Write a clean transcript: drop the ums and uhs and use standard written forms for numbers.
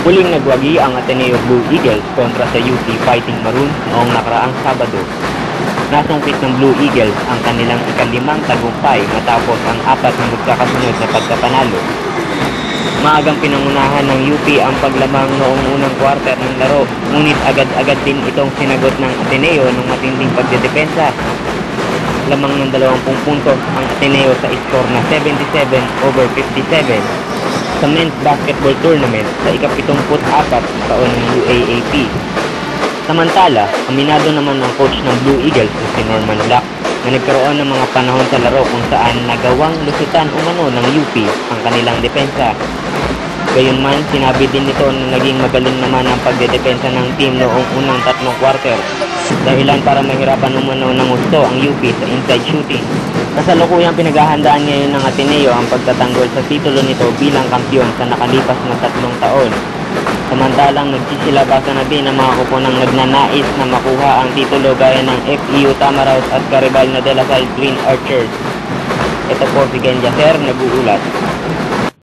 Muling nagwagi ang Ateneo Blue Eagles kontra sa UP Fighting Maroons noong nakaraang Sabado. Nasungkit ng Blue Eagles ang kanilang ikalimang tagumpay matapos ang 4 na magkakasunod na pagkapanalo. Maagang pinangunahan ng UP ang paglamang noong unang quarter ng laro, ngunit agad-agad din itong sinagot ng Ateneo ng matinding pagdedepensa. Lamang ng 20 puntos ang Ateneo sa score na 77-57 sa men's basketball tournament sa ika-74 taon ng UAAP. Samantala, aminado naman ang coach ng Blue Eagles na si Norman Black na nagkaroon ng mga panahon sa laro kung saan nagawang lusutan umano ng UP ang kanilang depensa. Gayunman, sinabi din nito na naging magaling naman ang pagdedepensa ng team noong unang 3 quarter, dahilan para mahirapan umano ng gusto ang UP sa inside shooting. Kasalukuyang pinaghahandaan ngayon ng Ateneo ang pagtatanggol sa titulo nito bilang kampiyon sa nakalipas na 3 taon. Samantalang nagsisilabasan na din ang mga kuponang nagnanais na makuha ang titulo gaya ng FEU Tamaraws at Garibal na De La Salle Green Archers. Ito po si Ken Jaser, nag-uulat.